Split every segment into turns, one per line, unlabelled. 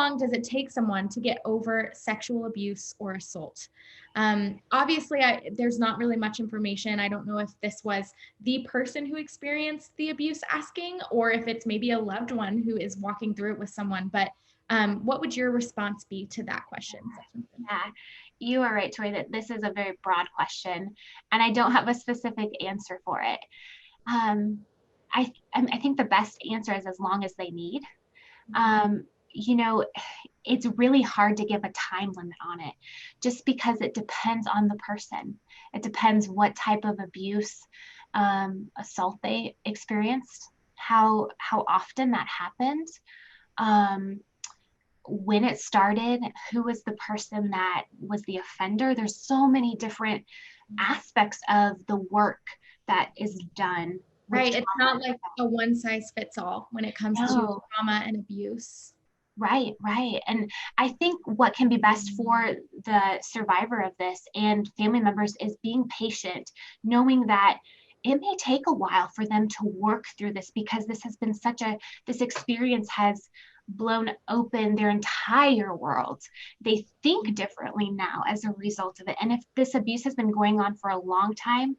long does it take someone to get over sexual abuse or assault? Obviously, there's not really much information. I don't know if this was the person who experienced the abuse asking, or if it's maybe a loved one who is walking through it with someone. But what would your response be to that question?
Yeah, you are right, Tori, that this is a very broad question, and I don't have a specific answer for it. Um, I think the best answer is as long as they need. Um, you know, it's really hard to give a time limit on it, just because it depends on the person. It depends what type of abuse, assault they experienced, how often that happened. Um, when it started, who was the person that was the offender. There's so many different aspects of the work that is done with
Right. It's not
trauma.
like a one size fits all when it comes to
No,
trauma and abuse.
right, right. And I think what can be best for the survivor of this and family members is being patient, knowing that it may take a while for them to work through this, because this has been this experience has blown open their entire world. They think differently now as a result of it. And if this abuse has been going on for a long time,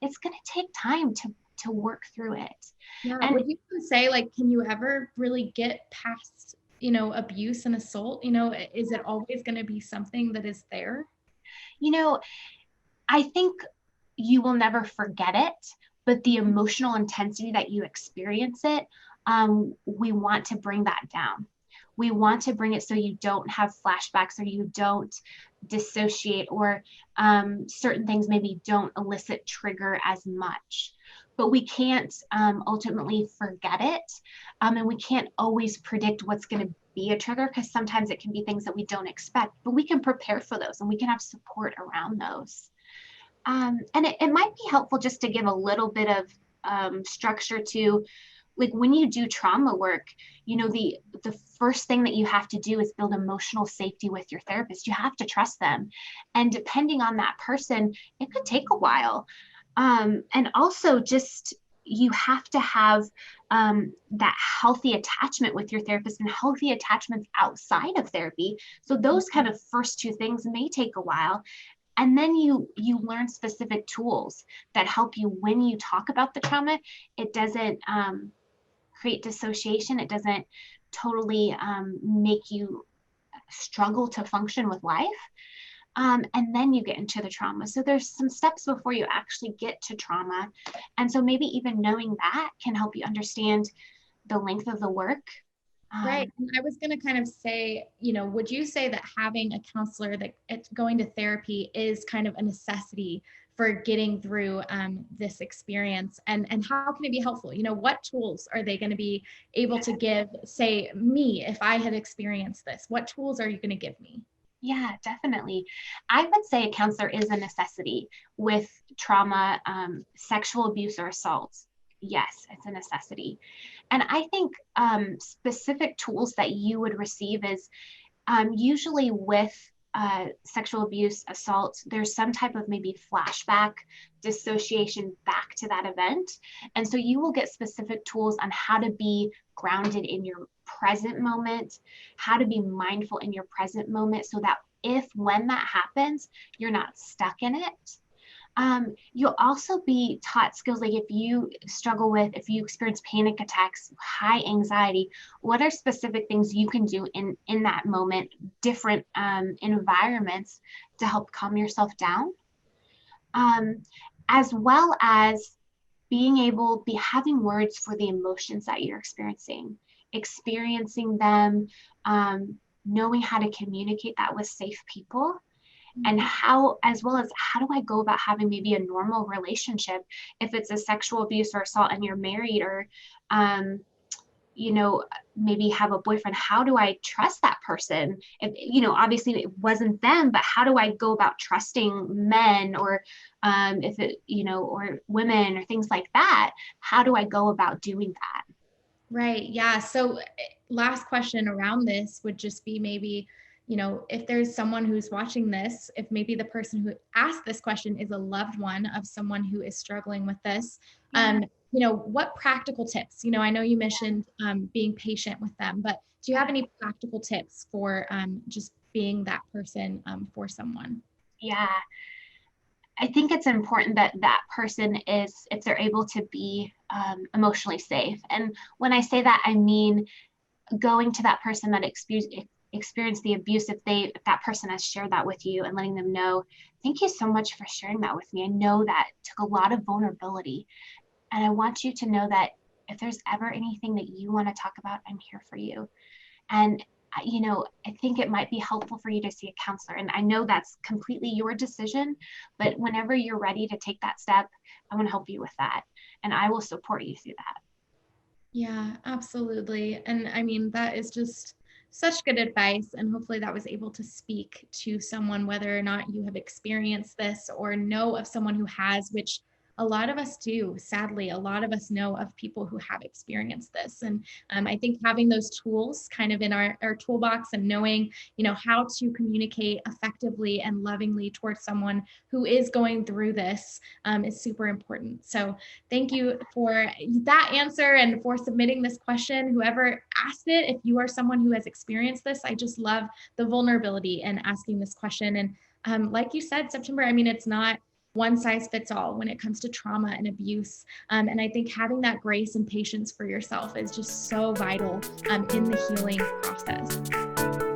it's going to take time to work through it.
Yeah.
And
Would you even say, like, can you ever really get past, abuse and assault? Is it always going to be something that is there?
you know, I think you will never forget it, but the emotional intensity that you experience it, we want to bring that down. We want to bring it so you don't have flashbacks, or you don't dissociate, or certain things maybe don't elicit trigger as much. But we can't ultimately forget it. And we can't always predict what's going to be a trigger, because sometimes it can be things that we don't expect, but we can prepare for those and we can have support around those. And it might be helpful just to give a little bit of structure to, like, when you do trauma work, the first thing that you have to do is build emotional safety with your therapist. You have to trust them, and depending on that person, it could take a while. And also, just you have to have that healthy attachment with your therapist and healthy attachments outside of therapy. So those kind of first two things may take a while, and then you learn specific tools that help you when you talk about the trauma. It doesn't create dissociation. It doesn't totally make you struggle to function with life. And then you get into the trauma. So there's some steps before you actually get to trauma. And so maybe even knowing that can help you understand the length of the work.
Right. And I was going to kind of say, would you say that having a counselor, that it's going to therapy, is kind of a necessity for getting through this experience? And how can it be helpful? What tools are they going to be able to give, say, me, if I had experienced this? What tools are you going to give me?
Yeah, definitely. I would say a counselor is a necessity with trauma, sexual abuse or assault. Yes, it's a necessity. And I think specific tools that you would receive is usually with sexual abuse, assault, there's some type of maybe flashback, dissociation back to that event. And so you will get specific tools on how to be grounded in your present moment, how to be mindful in your present moment, so that when that happens, you're not stuck in it. You'll also be taught skills, like if you experience panic attacks, high anxiety, what are specific things you can do in that moment, different environments to help calm yourself down, um, as well as having words for the emotions that you're experiencing them, knowing how to communicate that with safe people, and as well as how do I go about having maybe a normal relationship if it's a sexual abuse or assault and you're married, or maybe have a boyfriend. How do I trust that person? If, obviously it wasn't them, but how do I go about trusting men, or if it, or women, or things like that? How do I go about doing that?
Right. Yeah. So last question around this would just be, maybe, if there's someone who's watching this, if maybe the person who asked this question is a loved one of someone who is struggling with this,
Yeah.
what practical tips, I know you mentioned being patient with them, but do you have any practical tips for just being that person for someone?
Yeah, I think it's important that that person is, if they're able to be emotionally safe. And when I say that, I mean going to that person that experienced the abuse, if that person has shared that with you and letting them know, thank you so much for sharing that with me. I know that took a lot of vulnerability, and I want you to know that if there's ever anything that you want to talk about, I'm here for you. And I think it might be helpful for you to see a counselor. And I know that's completely your decision, but whenever you're ready to take that step, I want to help you with that. And I will support you through that.
Yeah, absolutely. And I mean, that is just such good advice. And hopefully that was able to speak to someone, whether or not you have experienced this or know of someone who has, which a lot of us do. Sadly, a lot of us know of people who have experienced this. And I think having those tools kind of in our toolbox and knowing, how to communicate effectively and lovingly towards someone who is going through this is super important. So thank you for that answer and for submitting this question. Whoever asked it, if you are someone who has experienced this, I just love the vulnerability in asking this question. And like you said, September, I mean, it's not one size fits all when it comes to trauma and abuse. And I think having that grace and patience for yourself is just so vital in the healing process.